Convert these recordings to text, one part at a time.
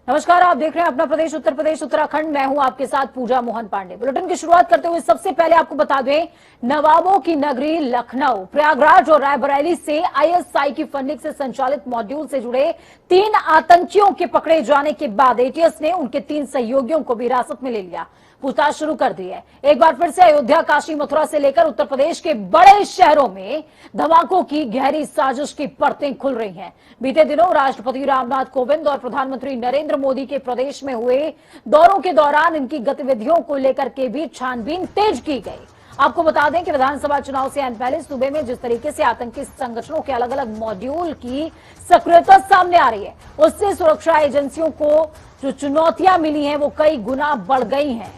नमस्कार, आप देख रहे हैं अपना प्रदेश उत्तर प्रदेश उत्तराखंड। मैं हूं आपके साथ पूजा मोहन पांडे। बुलेटिन की शुरुआत करते हुए सबसे पहले आपको बता दें, नवाबों की नगरी लखनऊ, प्रयागराज और रायबरेली से आईएसआई की फंडिंग से संचालित मॉड्यूल से जुड़े 3 आतंकियों के पकड़े जाने के बाद एटीएस ने उनके 3 सहयोगियों को भी हिरासत में ले लिया। पूछताछ शुरू कर दी है। एक बार फिर से अयोध्या, काशी, मथुरा से लेकर उत्तर प्रदेश के बड़े शहरों में धमाकों की गहरी साजिश की परतें खुल रही हैं। बीते दिनों राष्ट्रपति रामनाथ कोविंद और प्रधानमंत्री नरेंद्र मोदी के प्रदेश में हुए दौरों के दौरान इनकी गतिविधियों को लेकर के भी छानबीन तेज की गई। आपको बता दें कि विधानसभा चुनाव से आने पहले सूबे में जिस तरीके से आतंकी संगठनों के अलग अलग मॉड्यूल की सक्रियता सामने आ रही है, उससे सुरक्षा एजेंसियों को जो चुनौतियां मिली हैं वो कई गुना बढ़ गई हैं।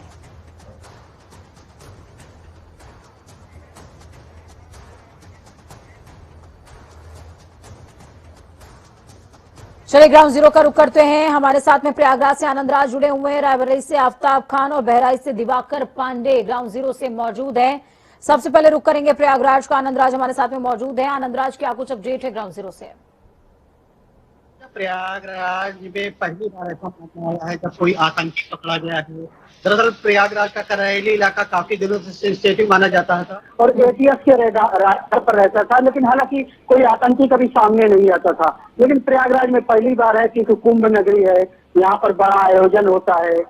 चलिए ग्राउंड जीरो का रुख करते हैं। हमारे साथ में प्रयागराज से आनंद राज जुड़े हुए हैं, रायबरेली से आफ्ताब खान और बहराइच से दिवाकर पांडे ग्राउंड जीरो से मौजूद हैं। सबसे पहले रुख करेंगे प्रयागराज का। आनंद राज हमारे साथ में मौजूद है। आनंद राज, क्या कुछ अपडेट है ग्राउंड जीरो से? प्रयागराज में पहली बार ऐसा मामला आया है जब कोई आतंकी पकड़ा गया है। दरअसल प्रयागराज का करैली इलाका काफी दिनों से सेंसिटिव माना जाता था और एटीएस के रास्ते पर रहता था, लेकिन हालांकि कोई आतंकी कभी सामने नहीं आता था। लेकिन प्रयागराज में पहली बार है कि कुंभ नगरी है, यहाँ पर बड़ा आयोजन होता है।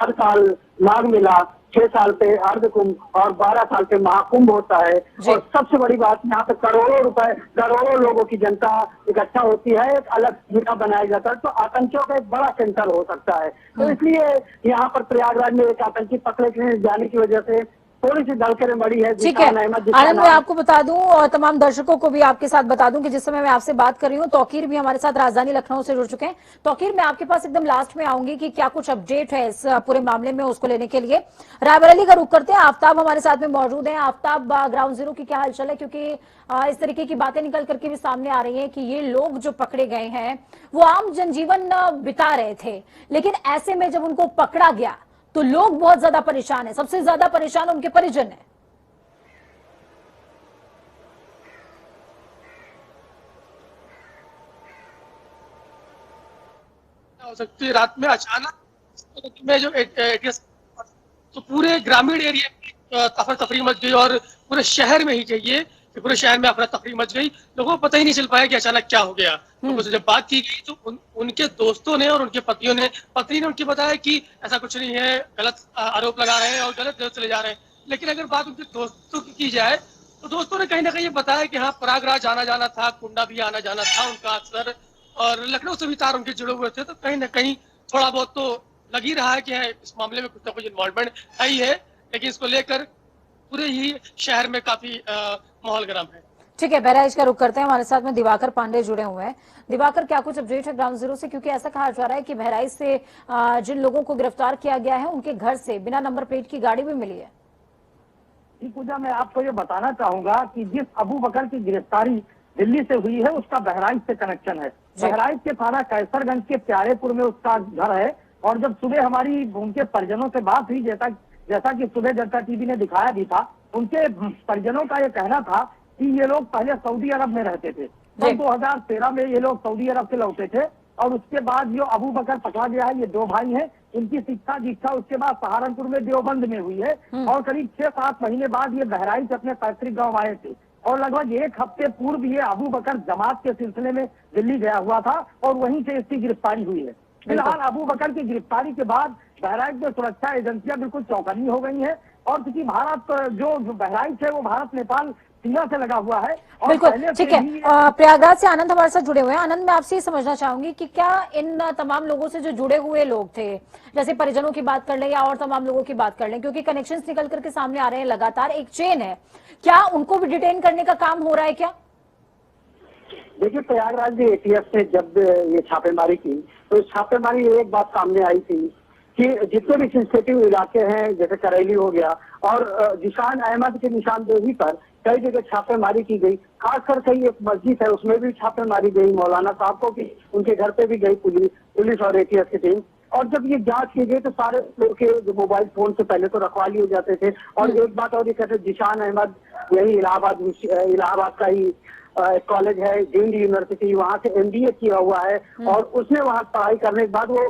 हर साल माघ मेला, 6 साल पे अर्ध कुंभ और 12 साल पे महाकुंभ होता है। और सबसे बड़ी बात, यहाँ पे करोड़ों रुपए, करोड़ों लोगों की जनता इकट्ठा होती है। एक अलग जिला बनाया जाता है, तो आतंकियों का एक बड़ा सेंटर हो सकता है। तो इसलिए यहाँ पर प्रयागराज में एक आतंकी पकड़े जाने की वजह से थोड़ी सी दलकरे मड़ी है। ठीक है आनंद, मैं आपको बता दूं और तमाम दर्शकों को भी आपके साथ बता दूं कि जिस समय मैं आपसे बात कर रही हूं, तौकीर भी हमारे साथ राजधानी लखनऊ से जुड़ चुके हैं। तौकीर, मैं आपके पास एकदम लास्ट में आऊंगी कि क्या कुछ अपडेट है इस पूरे मामले में, उसको लेने के लिए रायबरेली का रुख करते हैं। आफ्ताब हमारे साथ में मौजूद है। आफ्ताब, ग्राउंड जीरो की क्या हालचाल है? क्योंकि इस तरीके की बातें निकल करके भी सामने आ रही है कि ये लोग जो पकड़े गए हैं वो आम जनजीवन बिता रहे थे, लेकिन ऐसे में जब उनको पकड़ा गया तो लोग बहुत ज्यादा परेशान है। सबसे ज्यादा परेशान उनके परिजन है। हो सकती है रात में अचानक में जो एटीएस, तो पूरे ग्रामीण एरिया में अफरा तफरी मच गई और पूरे शहर में ही चाहिए कि पूरे शहर में अफरा तफरी मच गई। लोगों को पता ही नहीं चल पाया कि अचानक क्या हो गया। लोगों से जब बात की गई तो उनके दोस्तों ने और उनके पत्नी ने उनकी बताया कि ऐसा कुछ नहीं है, गलत आरोप लगा रहे हैं और गलत जगह चले जा रहे हैं। लेकिन अगर बात उनके दोस्तों की जाए तो दोस्तों ने कहीं ना कहीं ये बताया कि हाँ, प्रयागराज आना जाना था, कुंडा भी आना जाना था उनका अक्सर, और लखनऊ से भी तार उनके जुड़े हुए थे। तो कहीं ना कहीं थोड़ा बहुत तो लग ही रहा है कि इस मामले में कुछ ना कुछ इन्वॉल्वमेंट है ही है। लेकिन इसको लेकर पूरे ही शहर में काफी माहौल गर्म है। ठीक है, बहराइच का रुख करते हैं। हमारे साथ में दिवाकर पांडे जुड़े हुए हैं। दिवाकर, क्या कुछ अपडेट है ग्राउंड जीरो से? क्योंकि ऐसा कहा जा रहा है कि बहराइच से जिन लोगों को गिरफ्तार किया गया है उनके घर से बिना नंबर प्लेट की गाड़ी भी मिली है। पूजा, मैं आपको ये बताना चाहूंगा कि जिस अबू बकर की गिरफ्तारी दिल्ली से हुई है उसका बहराइच से कनेक्शन है। बहराइच के थाना कैसरगंज के प्यारेपुर में उसका घर है। और जब सुबह हमारी उनके परिजनों से बात हुई, जैसा कि सुबह जनता टीवी ने दिखाया भी था, उनके परिजनों का ये कहना था कि ये लोग पहले सऊदी अरब में रहते थे। सन 2013 में ये लोग सऊदी अरब से लौटे थे और उसके बाद जो अबू बकर पकड़ा गया है, ये 2 भाई हैं। इनकी शिक्षा दीक्षा उसके बाद सहारनपुर में देवबंद में हुई है और करीब 6-7 महीने बाद ये बहराइच अपने पैतृक गांव आए थे। और लगभग 1 हफ्ते पूर्व ये अबू बकर जमात के सिलसिले में दिल्ली गया हुआ था और वहीं से इसकी गिरफ्तारी हुई है। फिलहाल अबू बकर की गिरफ्तारी के बाद बहराइच में सुरक्षा एजेंसियां बिल्कुल चौकन्नी हो गई हैं। और क्योंकि भारत जो बहराइच है वो भारत नेपाल सीमा से लगा हुआ है। बिल्कुल ठीक है। प्रयागराज से आनंद हमारे साथ जुड़े हुए हैं। आनंद, मैं आपसे ये समझना चाहूंगी कि क्या इन तमाम लोगों से जो जुड़े हुए लोग थे, जैसे परिजनों की बात कर लें या और तमाम लोगों की बात कर लें, क्योंकि कनेक्शंस निकल करके सामने आ रहे हैं, लगातार एक चेन है, क्या उनको भी डिटेन करने का काम हो रहा है क्या? देखिए, प्रयागराज में एटीएस ने जब ये छापेमारी की तो छापेमारी एक बात सामने आई थी कि जितने भी सेंसिटिव इलाके हैं, जैसे करैली हो गया और जिशान अहमद की निशानदेही पर कई जगह छापेमारी की गई। खासकर कई एक मस्जिद है उसमें भी छापेमारी गई, मौलाना साहब को भी उनके घर पे भी गई पुलिस और एटीएस की टीम। और जब ये जांच की गई तो सारे लोग के जो मोबाइल फोन से पहले तो रखवाली हो जाते थे। और एक बात और ये कहते, जिशान अहमद यही इलाहाबाद का ही कॉलेज है डीम्ड यूनिवर्सिटी, वहां से MBA किया हुआ है और उसने वहां पढ़ाई करने के बाद वो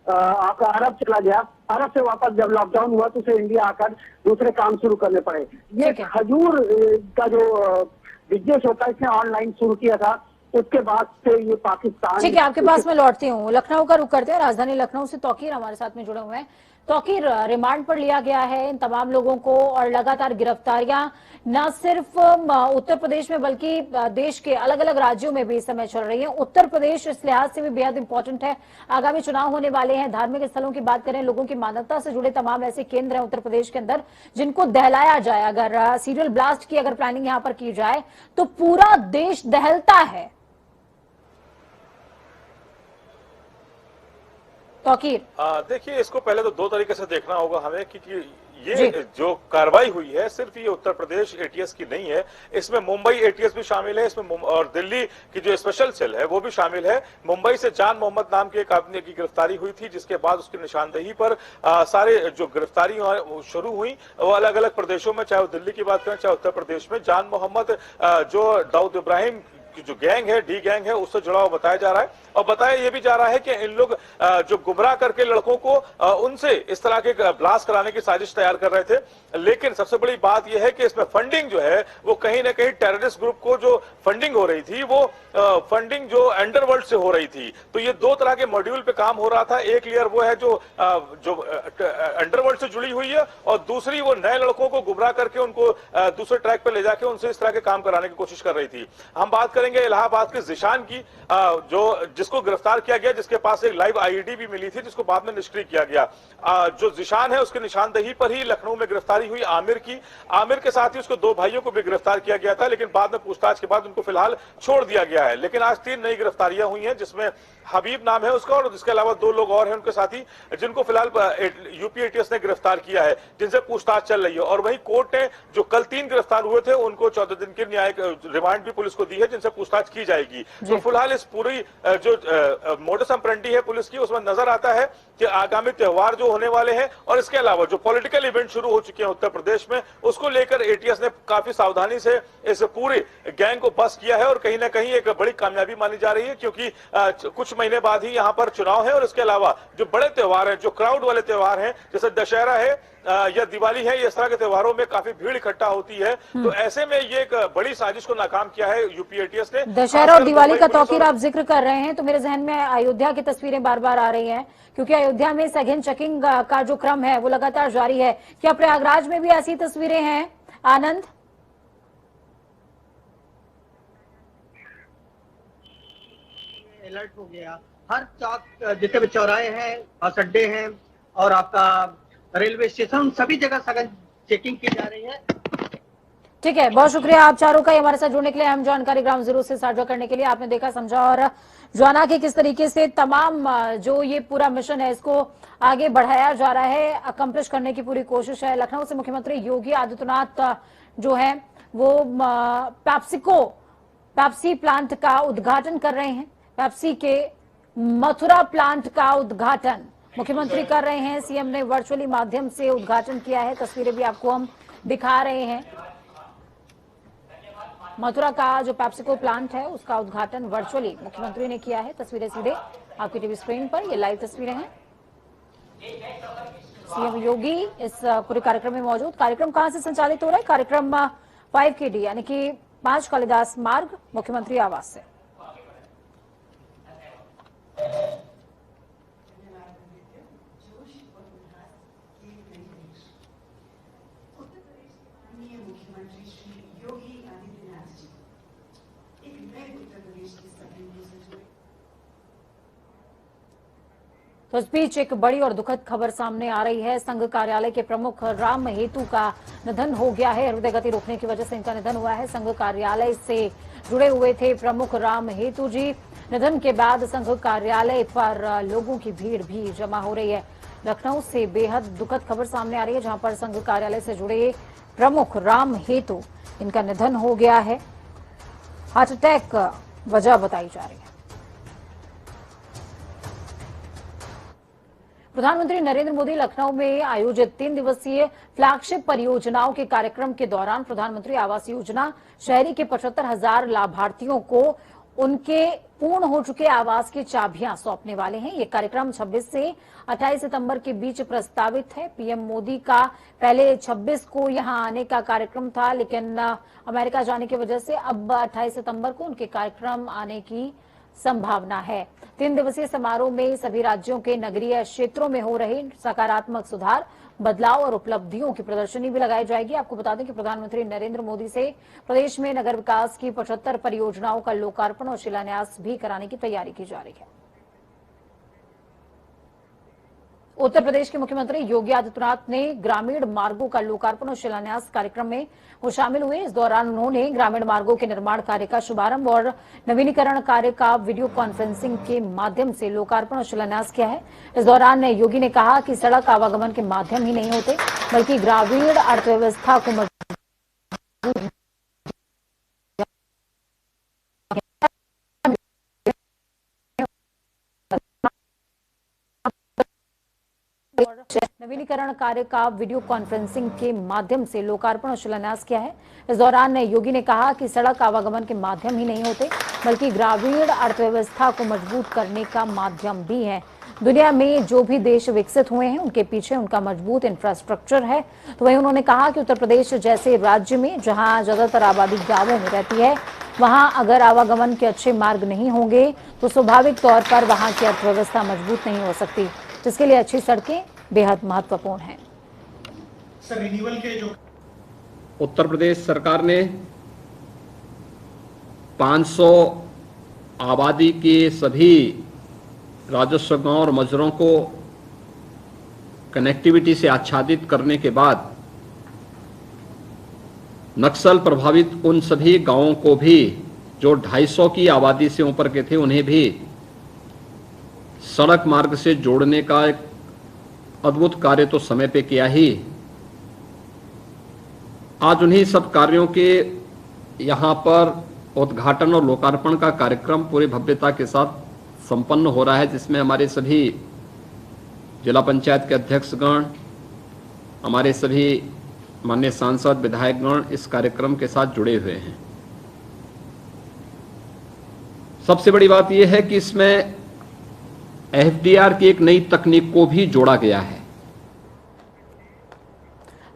आपका अरब चला गया। अरब से वापस जब लॉकडाउन हुआ तो उसे इंडिया आकर दूसरे काम शुरू करने पड़े। ये खजूर का जो बिजनेस होता है इसने ऑनलाइन शुरू किया था, उसके बाद से ये पाकिस्तान। ठीक है, आपके पास मैं लौटती हूँ, लखनऊ का रुख करते हैं। राजधानी लखनऊ से तौकीर हमारे साथ में जुड़े हुए हैं। तौकीर, रिमांड पर लिया गया है इन तमाम लोगों को और लगातार गिरफ्तारियां न सिर्फ उत्तर प्रदेश में बल्कि देश के अलग अलग राज्यों में भी इस समय चल रही है। उत्तर प्रदेश इस लिहाज से भी बेहद इंपॉर्टेंट है, आगामी चुनाव होने वाले हैं। धार्मिक स्थलों की बात करें, लोगों की मानवता से जुड़े तमाम ऐसे केंद्र हैं उत्तर प्रदेश के अंदर जिनको दहलाया जाए। अगर सीरियल ब्लास्ट की अगर प्लानिंग यहां पर की जाए तो पूरा देश दहलता है। देखिए, इसको पहले तो दो तरीके से देखना होगा हमें कि ये जो कार्रवाई हुई है सिर्फ ये उत्तर प्रदेश ATS की नहीं है, इसमें मुंबई ATS भी शामिल है, इसमें और दिल्ली की जो स्पेशल सेल है वो भी शामिल है। मुंबई से जान मोहम्मद नाम के एक आदमी की गिरफ्तारी हुई थी, जिसके बाद उसकी निशानदेही पर सारे जो गिरफ्तारी शुरू हुई वो अलग अलग प्रदेशों में, चाहे वो दिल्ली की बात करें चाहे उत्तर प्रदेश में। जान मोहम्मद जो दाऊद इब्राहिम जो गैंग है, डी गैंग है, उससे जुड़ा हुआ बताया जा रहा है। और बताया यह भी जा रहा है कि इन लोग जो गुमराह करके लड़कों को उनसे इस तरह के ब्लास्ट कराने की साजिश तैयार कर रहे थे। लेकिन सबसे बड़ी बात यह है कि इसमें फंडिंग जो है वो कहीं ना कहीं टेररिस्ट ग्रुप को जो फंडिंग हो रही थी वो फंडिंग जो अंडरवर्ल्ड से हो रही थी। तो ये दो तरह के मॉड्यूल पे काम हो रहा था। एक लेयर वो है जो अंडरवर्ल्ड से जुड़ी हुई है और दूसरी वो नए लड़कों को गुमराह करके उनको दूसरे ट्रैक पे ले जाके उनसे इस तरह के काम कराने की कोशिश कर रही थी। हम बात करेंगे इलाहाबाद के जिशान की, जिसको गिरफ्तार किया गया, जिसके पास एक लाइव IED भी मिली थी जिसको बाद में निष्क्रिय किया गया। जो जिशान है उसकी निशानदेही पर ही लखनऊ में गिरफ्तारी हुई आमिर की। आमिर के साथ ही उसको दो भाइयों को भी गिरफ्तार किया गया था, लेकिन बाद में पूछताछ के बाद उनको फिलहाल छोड़ दिया गया है। लेकिन आज 3 नई गिरफ्तारियां हुई हैं, जिसमें हबीब नाम है उसका और इसके अलावा 2 लोग और हैं उनके साथी, जिनको फिलहाल UP ATS ने गिरफ्तार किया है, जिनसे पूछताछ चल रही है। और वहीं कोर्ट ने जो कल 3 गिरफ्तार हुए थे उनको 14 दिन की न्यायिक रिमांड भी पुलिस को दी है, जिनसे पूछताछ की जाएगी। तो फिलहाल इस पूरी जो मोडस ऑपरेंडी है पुलिस की, उसमें नजर आता है कि आगामी त्योहार जो होने वाले हैं और इसके अलावा जो पॉलिटिकल इवेंट शुरू हो चुके हैं उत्तर प्रदेश में, उसको लेकर ATS ने काफी सावधानी से इस पूरे गैंग को बस किया है और कहीं ना कहीं एक बड़ी कामयाबी मानी जा रही है, क्योंकि कुछ महीने बाद ही यहाँ पर चुनाव है और इसके अलावा जो बड़े त्योहार हैं, जो क्राउड वाले त्योहार हैं, जैसे दशहरा है या दिवाली है, इस तरह के त्योहारों में काफी भीड़ इकट्ठा होती है। तो ऐसे में ये एक बड़ी साजिश को नाकाम किया है UP ATS ने। दशहरा और दिवाली का तौकीर आप जिक्र कर रहे हैं तो मेरे जहन में अयोध्या की तस्वीरें बार बार आ रही हैं, क्योंकि अयोध्या में सघन चेकिंग का जो क्रम है वो लगातार जारी है। क्या प्रयागराज में भी ऐसी तस्वीरें हैं आनंद? अलर्ट हो गया, हर चौक जितने भी चौराहे हैं, बस अड्डे हैं और आपका रेलवे स्टेशन, सभी जगह सघन चेकिंग की जा रही है। ठीक है, बहुत शुक्रिया आप चारों का हमारे साथ जुड़ने के लिए, अहम जानकारी ग्राउंड जीरो से साझा करने के लिए। आपने देखा, समझा और जाना कि किस तरीके से तमाम जो ये पूरा मिशन है इसको आगे बढ़ाया जा रहा है, अकम्प्लिश करने की पूरी कोशिश है। लखनऊ से मुख्यमंत्री योगी आदित्यनाथ जो है वो पेप्सी प्लांट का उद्घाटन कर रहे हैं। पेप्सी के मथुरा प्लांट का उद्घाटन मुख्यमंत्री कर रहे हैं। CM ने वर्चुअली माध्यम से उद्घाटन किया है, तस्वीरें भी आपको हम दिखा रहे हैं। मथुरा का जो पेप्सिको प्लांट है उसका उद्घाटन वर्चुअली मुख्यमंत्री ने किया है। तस्वीरें सीधे आपकी टीवी स्क्रीन पर, ये लाइव तस्वीरें हैं। CM योगी इस पूरे कार्यक्रम में मौजूद। कार्यक्रम कहां से संचालित हो रहा है? कार्यक्रम 5KD यानी कि 5 कालिदास मार्ग मुख्यमंत्री आवास से। मुख्यमंत्री श्री योगी आदित्यनाथ जी एक नए उत्तर प्रदेश के सपने से जुड़े। तो इस बीच एक बड़ी और दुखद खबर सामने आ रही है। संघ कार्यालय के प्रमुख राम हेतु का निधन हो गया है। हृदय गति रोकने की वजह से इनका निधन हुआ है। संघ कार्यालय से जुड़े हुए थे प्रमुख राम हेतु जी। निधन के बाद संघ कार्यालय पर लोगों की भीड़ भी जमा हो रही है। लखनऊ से बेहद दुखद खबर सामने आ रही है, जहां पर संघ कार्यालय से जुड़े प्रमुख राम हेतु इनका निधन हो गया है। हार्ट अटैक वजह बताई जा रही है। प्रधानमंत्री नरेंद्र मोदी लखनऊ में आयोजित 3 दिवसीय फ्लैगशिप परियोजनाओं के कार्यक्रम के दौरान प्रधानमंत्री आवास योजना शहरी के 75,000 लाभार्थियों को उनके पूर्ण हो चुके आवास की चाबियां सौंपने वाले हैं। ये कार्यक्रम 26 से 28 सितंबर के बीच प्रस्तावित है। पीएम मोदी का पहले 26 को यहां आने का कार्यक्रम था, लेकिन अमेरिका जाने की वजह से अब 28 सितंबर को उनके कार्यक्रम आने की संभावना है। 3 दिवसीय समारोह में सभी राज्यों के नगरीय क्षेत्रों में हो रहे सकारात्मक सुधार, बदलाव और उपलब्धियों की प्रदर्शनी भी लगाई जाएगी। आपको बता दें कि प्रधानमंत्री नरेंद्र मोदी से प्रदेश में नगर विकास की 75 परियोजनाओं का लोकार्पण और शिलान्यास भी कराने की तैयारी की जा रही है। उत्तर प्रदेश के मुख्यमंत्री योगी आदित्यनाथ ने ग्रामीण मार्गों का लोकार्पण और शिलान्यास कार्यक्रम में वो शामिल हुए। इस दौरान उन्होंने ग्रामीण मार्गों के निर्माण कार्य का शुभारंभ और नवीनीकरण कार्य का वीडियो कॉन्फ्रेंसिंग के माध्यम से लोकार्पण और शिलान्यास किया है। इस दौरान योगी ने कहा कि सड़क आवागमन के माध्यम ही नहीं होते, बल्कि ग्रामीण अर्थव्यवस्था को मजबूत नवीनीकरण कार्य का वीडियो कॉन्फ्रेंसिंग के माध्यम से लोकार्पण और शिलान्यास किया है। इस दौरान योगी ने कहा कि सड़क आवागमन के माध्यम ही नहीं होते, बल्कि ग्रामीण अर्थव्यवस्था को मजबूत करने का माध्यम भी है। दुनिया में जो भी देश विकसित हुए हैं, उनके पीछे उनका मजबूत इंफ्रास्ट्रक्चर है। तो वहीं उन्होंने कहा कि उत्तर प्रदेश जैसे राज्य में जहां ज्यादातर आबादी गांवों में रहती है, वहां अगर आवागमन के अच्छे मार्ग नहीं होंगे तो स्वाभाविक तौर पर वहां की अर्थव्यवस्था मजबूत नहीं हो सकती। जिसके लिए अच्छी सड़कें बेहद महत्वपूर्ण है। सर, रिन्यूअल के जो उत्तर प्रदेश सरकार ने 500 आबादी के सभी राजस्व गांव और मजरों को कनेक्टिविटी से आच्छादित करने के बाद नक्सल प्रभावित उन सभी गांवों को भी जो 250 की आबादी से ऊपर के थे, उन्हें भी सड़क मार्ग से जोड़ने का एक अद्भुत कार्य तो समय पे किया ही। आज उन्हीं सब कार्यों के यहाँ पर उद्घाटन और लोकार्पण का कार्यक्रम पूरी भव्यता के साथ संपन्न हो रहा है, जिसमें हमारे सभी जिला पंचायत के अध्यक्षगण, हमारे सभी माननीय सांसद, विधायकगण इस कार्यक्रम के साथ जुड़े हुए हैं। सबसे बड़ी बात यह है कि इसमें एफडीआर की एक नई तकनीक को भी जोड़ा गया है।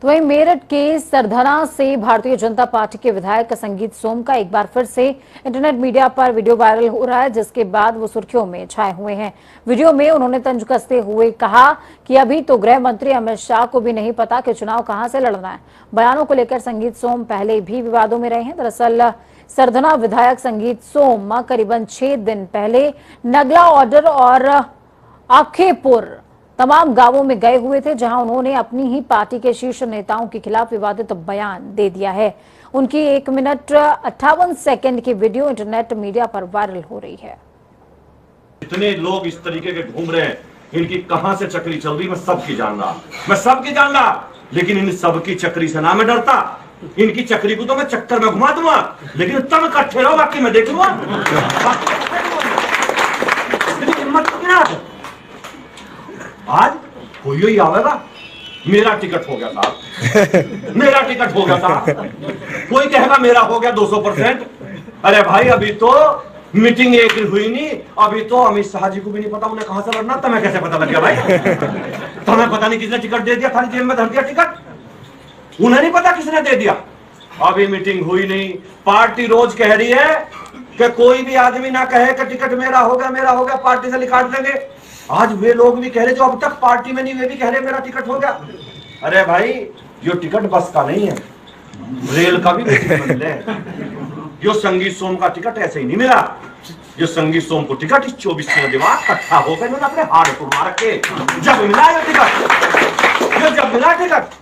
तो वहीं मेरठ के सरधना से भारतीय जनता पार्टी के विधायक संगीत सोम का एक बार फिर से इंटरनेट मीडिया पर वीडियो वायरल हो रहा है, जिसके बाद वो सुर्खियों में छाए हुए हैं। वीडियो में उन्होंने तंज कसते हुए कहा कि अभी तो गृह मंत्री अमित शाह को भी नहीं पता कि चुनाव कहां से लड़ना है। बयानों को लेकर संगीत सोम पहले भी विवादों में रहे हैं। दरअसल सरधना विधायक संगीत सोम करीबन 6 दिन पहले नगला ऑर्डर और आखेपुर तमाम गांवों में गए हुए थे, जहां उन्होंने अपनी ही पार्टी के शीर्ष नेताओं के खिलाफ विवादित बयान दे दिया है। उनकी 1 मिनट 58 सेकंड की वीडियो इंटरनेट मीडिया पर वायरल हो रही है। इतने लोग इस तरीके के घूम रहे हैं, इनकी कहां से चक्री चल रही, मैं सबकी जान रहा, लेकिन इन सबकी चक्री से ना मैं डरता। इनकी चक्री को तो मैं चक्कर में घुमा दूंगा, लेकिन तब इकट्ठे रहो, बाकी मैं देख लूंगा। हिम्मत क्या? आज कोई आवेगा, मेरा टिकट हो गया साहब, मेरा टिकट हो गया साहब। कोई कहेगा मेरा हो गया 200%। अरे भाई, अभी तो मीटिंग एक हुई नहीं, अभी तो अमित शाह जी को भी नहीं पता उन्हें कहां से लड़ना। तुम्हें कैसे पता लग गया भाई? तुम्हें पता नहीं किसने टिकट दे दिया, खाली जेब में धर दिया टिकट। उन्हें नहीं पता किसने दे दिया। अभी मीटिंग हुई नहीं, पार्टी रोज कह रही है कि कोई भी आदमी ना कहे कि टिकट मेरा हो गया, पार्टी से निकाल देंगे। आज वे लोग भी कह रहे जो अब तक पार्टी में नहीं, वे भी कह रहे मेरा टिकट हो गया। अरे भाई, यो टिकट बस का नहीं है, रेल का भी वेटिंग है। यो संगीत सोम का टिकट ऐसे ही नहीं मिला। जो संगीत सोम को टिकट इस 24 दिमाग इकट्ठा होकर इन्होंने अपने हाथ को मार के जब मिला टिकट।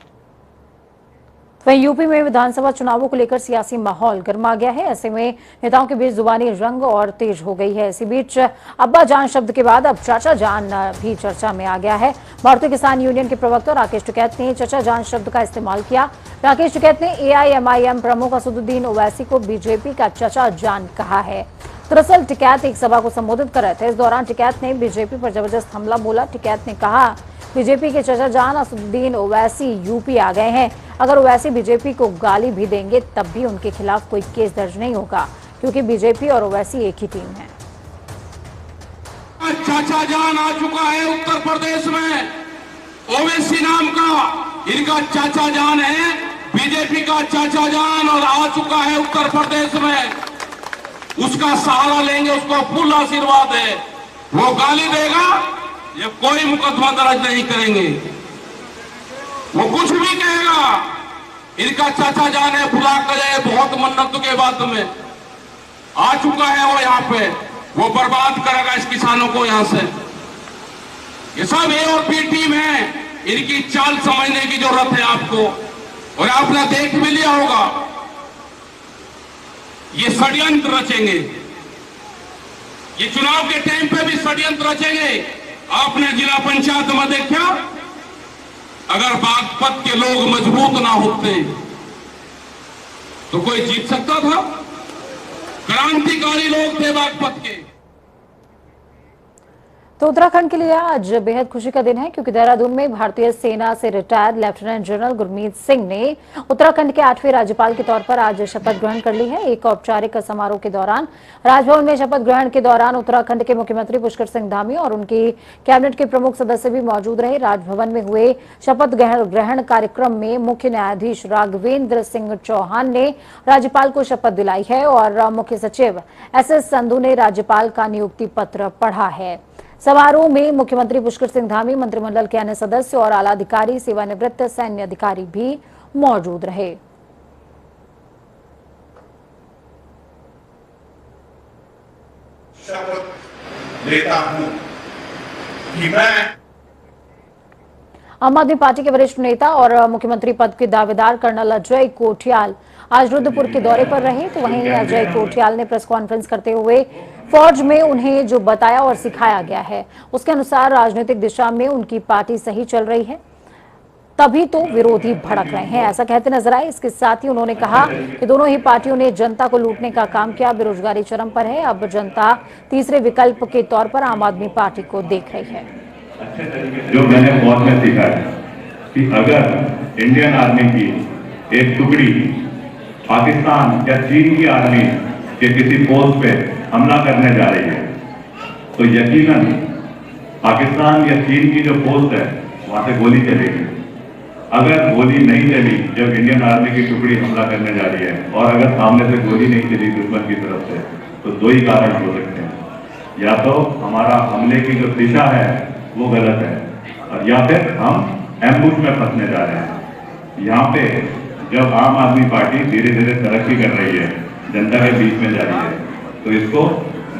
वहीं यूपी में विधानसभा चुनावों को लेकर सियासी माहौल गर्मा गया है। ऐसे में नेताओं के बीच जुबानी रंग और तेज हो गई है। इसी बीच अब्बा जान शब्द के बाद अब चाचा जान भी चर्चा में आ गया है। भारतीय किसान यूनियन के प्रवक्ता राकेश टिकैत ने चाचा जान शब्द का इस्तेमाल किया। राकेश टिकैत ने AIMIM प्रमुख असदुद्दीन ओवैसी को बीजेपी का चाचा जान कहा है। दरअसल टिकैत एक सभा को संबोधित कर रहे थे। इस दौरान टिकैत ने बीजेपी पर जबरदस्त हमला बोला। टिकैत ने कहा बीजेपी के चचा जान असदुद्दीन ओवैसी यूपी आ गए हैं। अगर ओवैसी बीजेपी को गाली भी देंगे तब भी उनके खिलाफ कोई केस दर्ज नहीं होगा, क्योंकि बीजेपी और ओवैसी एक ही टीम है। चाचा जान आ चुका है उत्तर प्रदेश में, ओवैसी नाम का इनका चाचा जान है, बीजेपी का चाचा जान, और आ चुका है उत्तर प्रदेश में। उसका सहारा लेंगे, उसको फुल आशीर्वाद है। वो गाली देगा, ये कोई मुकदमा दर्ज नहीं करेंगे। वो कुछ भी कहेगा, इनका चाचा जान है, बुला कर बहुत मन्नत के बाद में आ चुका है वो यहाँ पे, वो बर्बाद करेगा इस किसानों को यहाँ से। ये सब ए और बी टीम है, इनकी चाल समझने की जरूरत है आपको। और आपने देख भी लिया होगा, ये षड्यंत्र रचेंगे, ये चुनाव के टाइम पे भी षड्यंत्र रचेंगे। आपने जिला पंचायत में देखा, अगर बागपत के लोग मजबूत ना होते तो कोई जीत सकता था? क्रांतिकारी लोग थे बागपत के। तो उत्तराखंड के लिए आज बेहद खुशी का दिन है, क्योंकि देहरादून में भारतीय सेना से retired lieutenant general Gurmeet Singh ने उत्तराखंड के 8वें राज्यपाल के तौर पर आज शपथ ग्रहण कर ली है। एक औपचारिक समारोह के दौरान राजभवन में शपथ ग्रहण के दौरान उत्तराखंड के मुख्यमंत्री पुष्कर सिंह धामी और उनकी कैबिनेट के प्रमुख सदस्य भी मौजूद रहे। राजभवन में हुए शपथ ग्रहण कार्यक्रम में मुख्य न्यायाधीश राघवेंद्र सिंह चौहान ने राज्यपाल को शपथ दिलाई है और मुख्य सचिव SS संधू ने राज्यपाल का नियुक्ति पत्र पढ़ा है। समारोह में मुख्यमंत्री पुष्कर सिंह धामी, मंत्रिमंडल के अन्य सदस्य और आला अधिकारी, सेवानिवृत्त सैन्य अधिकारी भी मौजूद रहे। शपथ लेता हूं कि मैं आम आदमी पार्टी के वरिष्ठ नेता और मुख्यमंत्री पद के दावेदार कर्नल अजय कोठियाल आज रुद्रपुर के दौरे पर रहे। तो वहीं अजय कोठियाल ने प्रेस कॉन्फ्रेंस करते हुए फौज में उन्हें जो बताया और सिखाया गया है उसके अनुसार राजनीतिक दिशा में उनकी पार्टी सही चल रही है, तभी तो विरोधी भड़क रहे हैं, ऐसा कहते नजर आए। इसके साथ ही उन्होंने कहा कि दोनों ही पार्टियों ने जनता को लूटने का काम किया, बेरोजगारी चरम पर है, अब जनता तीसरे विकल्प के तौर पर आम आदमी पार्टी को देख रही है। जो मैंने फौज में सीखा है कि अगर इंडियन आर्मी की एक टुकड़ी पाकिस्तान या चीन की आर्मी के किसी पोस्ट पे हमला करने जा रही है तो यकीनन पाकिस्तान या चीन की जो पोस्ट है वहां से गोली चलेगी। अगर गोली नहीं चली जब इंडियन आर्मी की टुकड़ी हमला करने जा रही है और अगर सामने से गोली नहीं चली दुश्मन की तरफ से, तो दो ही कारण हो सकते हैं, या तो हमारा हमले की जो दिशा है वो गलत है और या फिर हम एम्बुश में फंसने जा रहे हैं। यहाँ पे जब आम आदमी पार्टी धीरे धीरे तरक्की कर रही है, जनता के बीच में जा रही है, तो इसको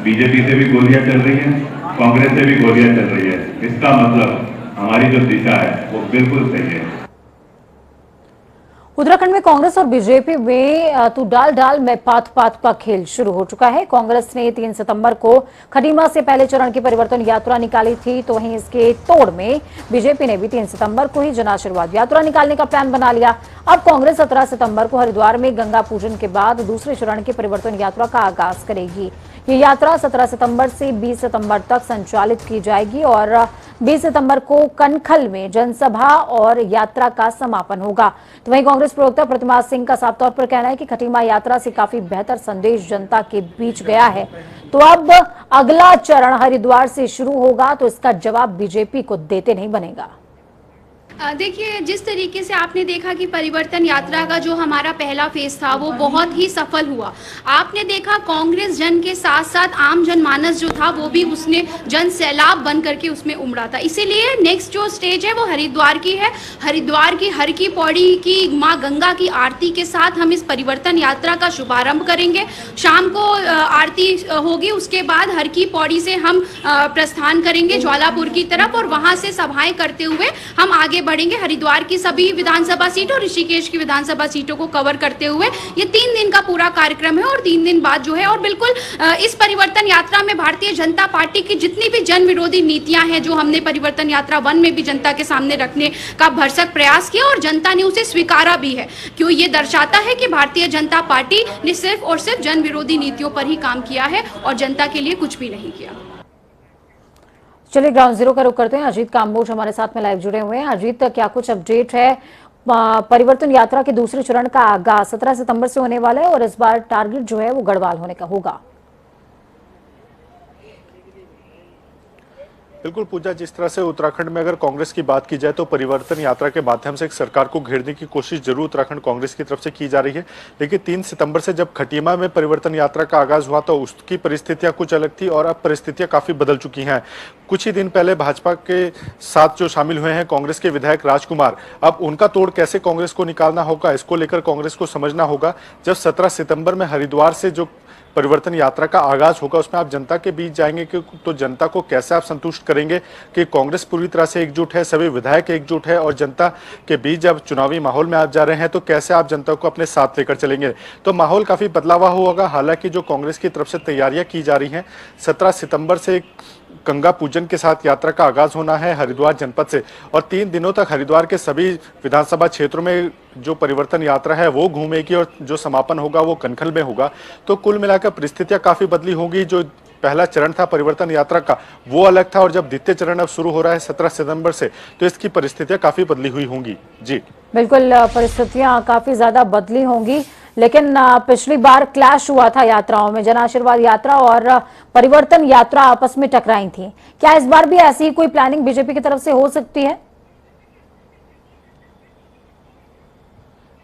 बीजेपी से भी गोलियां चल रही हैं, कांग्रेस से भी गोलियां चल रही है। इसका मतलब हमारी जो दिशा है वो बिल्कुल सही है। उत्तराखंड में कांग्रेस और बीजेपी में तू डाल डाल में पात पात का खेल शुरू हो चुका है। कांग्रेस ने 3 सितंबर को खटीमा से पहले चरण की परिवर्तन यात्रा निकाली थी, तो वहीं इसके तोड़ में बीजेपी ने भी 3 सितंबर को ही जन आशीर्वाद यात्रा निकालने का प्लान बना लिया। अब कांग्रेस 17 सितंबर को हरिद्वार में गंगा पूजन के बाद दूसरे चरण की परिवर्तन यात्रा का आगाज करेगी। ये यात्रा 17 सितंबर से 20 सितंबर तक संचालित की जाएगी और 20 सितंबर को कनखल में जनसभा और यात्रा का समापन होगा। तो वहीं कांग्रेस प्रवक्ता प्रतिमा सिंह का साफ तौर पर कहना है कि खटीमा यात्रा से काफी बेहतर संदेश जनता के बीच गया है, तो अब अगला चरण हरिद्वार से शुरू होगा, तो इसका जवाब बीजेपी को देते नहीं बनेगा। देखिए, जिस तरीके से आपने देखा कि परिवर्तन यात्रा का जो हमारा पहला फेज था वो बहुत ही सफल हुआ। आपने देखा कांग्रेस जन के साथ साथ आम जनमानस जो था वो भी उसने जन सैलाब बन करके उसमें उमड़ा था। इसीलिए नेक्स्ट जो स्टेज है वो हरिद्वार की है। हरिद्वार की हर की पौड़ी की माँ गंगा की आरती के साथ हम इस परिवर्तन यात्रा का शुभारंभ करेंगे। शाम को आरती होगी, उसके बाद हर की पौड़ी से हम प्रस्थान करेंगे ज्वालापुर की तरफ और वहां से सभाएं करते हुए हम आगे बढ़ेंगे। हरिद्वार की सभी विधानसभा सीटों और ऋषिकेश की विधानसभा सीटों को कवर करते हुए ये 3 दिन का पूरा कार्यक्रम है और 3 दिन बाद जो है, और बिल्कुल इस परिवर्तन यात्रा में भारतीय जनता पार्टी की जितनी भी जन विरोधी नीतियां हैं जो हमने परिवर्तन यात्रा 1 में भी जनता के सामने रखने का भरसक प्रयास किया और जनता ने उसे स्वीकारा भी है, क्यों ये दर्शाता है कि भारतीय जनता पार्टी ने सिर्फ और सिर्फ जन विरोधी नीतियों पर ही काम किया है और जनता के लिए कुछ भी नहीं किया। चलिए ग्राउंड जीरो का रुख करते हैं। अजीत काम्बोज हमारे साथ में लाइव जुड़े हुए हैं। अजीत, क्या कुछ अपडेट है? परिवर्तन यात्रा के दूसरे चरण का आगाज 17 सितंबर से होने वाला है और इस बार टारगेट जो है वो गढ़वाल होने का होगा। बिल्कुल पूजा, जिस तरह से उत्तराखंड में अगर कांग्रेस की बात की जाए तो परिवर्तन यात्रा के माध्यम से एक सरकार को घेरने की कोशिश जरूर उत्तराखंड कांग्रेस की तरफ से की जा रही है, लेकिन 3 सितंबर से जब खटीमा में परिवर्तन यात्रा का आगाज हुआ तो उसकी परिस्थितियां कुछ अलग थी और अब परिस्थितियां काफी बदल चुकी हैं। कुछ ही दिन पहले भाजपा के साथ जो शामिल हुए हैं कांग्रेस के विधायक राजकुमार, अब उनका तोड़ कैसे कांग्रेस को निकालना होगा, इसको लेकर कांग्रेस को समझना होगा। जब 17 सितंबर में हरिद्वार से जो परिवर्तन यात्रा का आगाज होगा उसमें आप जनता के बीच जाएंगे कि तो जनता को कैसे आप संतुष्ट करेंगे कि कांग्रेस पूरी तरह से एकजुट है, सभी विधायक एकजुट है और जनता के बीच जब चुनावी माहौल में आप जा रहे हैं तो कैसे आप जनता को अपने साथ लेकर चलेंगे। तो माहौल काफी बदलाव होगा। हालांकि जो कांग्रेस की तरफ से तैयारियां की जा रही हैं, 17 सितंबर से गंगा पूजन के साथ यात्रा का आगाज होना है हरिद्वार जनपद से और 3 दिनों तक हरिद्वार के सभी विधानसभा क्षेत्रों में जो परिवर्तन यात्रा है वो घूमेगी और जो समापन होगा वो कनखल में होगा। तो कुल मिलाकर परिस्थितियां काफी बदली होंगी। जो पहला चरण था परिवर्तन यात्रा का वो अलग था और जब द्वितीय चरण अब शुरू हो रहा है 17 सितंबर से तो इसकी परिस्थितियां काफी बदली हुई होंगी। जी बिल्कुल, परिस्थितियां काफी ज्यादा बदली होंगी, लेकिन पिछली बार क्लैश हुआ था यात्राओं में। जन आशीर्वाद यात्रा और परिवर्तन यात्रा आपस में टकराई थी। क्या इस बार भी ऐसी ही कोई प्लानिंग बीजेपी की तरफ से हो सकती है?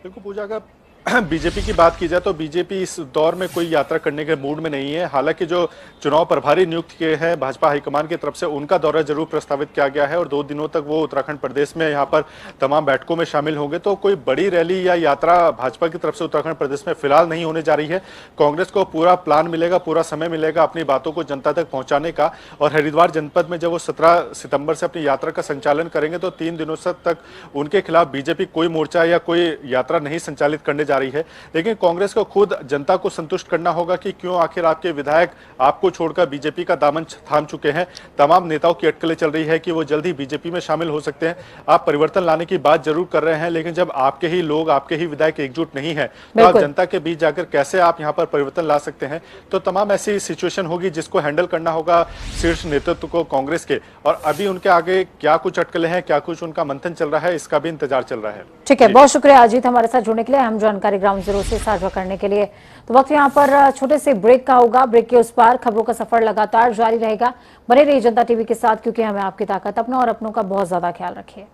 देखो पूजा, अगर बीजेपी की बात की जाए तो बीजेपी इस दौर में कोई यात्रा करने के मूड में नहीं है। हालांकि जो चुनाव प्रभारी नियुक्त किए हैं भाजपा हाईकमान की तरफ से उनका दौरा जरूर प्रस्तावित किया गया है और 2 दिनों तक वो उत्तराखंड प्रदेश में यहाँ पर तमाम बैठकों में शामिल होंगे। तो कोई बड़ी रैली या यात्रा भाजपा की तरफ से उत्तराखंड प्रदेश में फिलहाल नहीं होने जा रही है। कांग्रेस को पूरा प्लान मिलेगा, पूरा समय मिलेगा अपनी बातों को जनता तक पहुंचाने का और हरिद्वार जनपद में जब वो 17 सितंबर से अपनी यात्रा का संचालन करेंगे तो 3 दिनों तक उनके खिलाफ बीजेपी कोई मोर्चा या कोई यात्रा नहीं संचालित करने जा रही है। लेकिन कांग्रेस को खुद जनता को संतुष्ट करना होगा कि क्यों आखिर आपके विधायक आपको छोड़कर बीजेपी का दामन थाम चुके हैं। तमाम नेताओं की अटकलें चल रही है कि वो जल्द ही बीजेपी में शामिल हो सकते हैं। आप परिवर्तन लाने की बात जरूर कर रहे हैं, लेकिन जब आपके ही लोग, आपके ही विधायक एकजुट नहीं है तो आप जनता के बीच जाकर कैसे आप यहाँ पर परिवर्तन ला सकते हैं। तो तमाम ऐसी सिचुएशन होगी जिसको हैंडल करना होगा शीर्ष नेतृत्व को कांग्रेस के, और अभी उनके आगे क्या कुछ अटकलें हैं, क्या कुछ उनका मंथन चल रहा है, इसका भी इंतजार चल रहा है। ठीक है, बहुत शुक्रिया अजीत हमारे साथ जुड़ने के लिए, हम जानकारी ग्राउंड जीरो से साझा करने के लिए। तो वक्त यहाँ पर छोटे से ब्रेक का होगा। ब्रेक के उस पार खबरों का सफर लगातार जारी रहेगा। बने रहिए जनता टीवी के साथ, क्योंकि हमें आपकी ताकत, अपना और अपनों का बहुत ज्यादा ख्याल रखिए।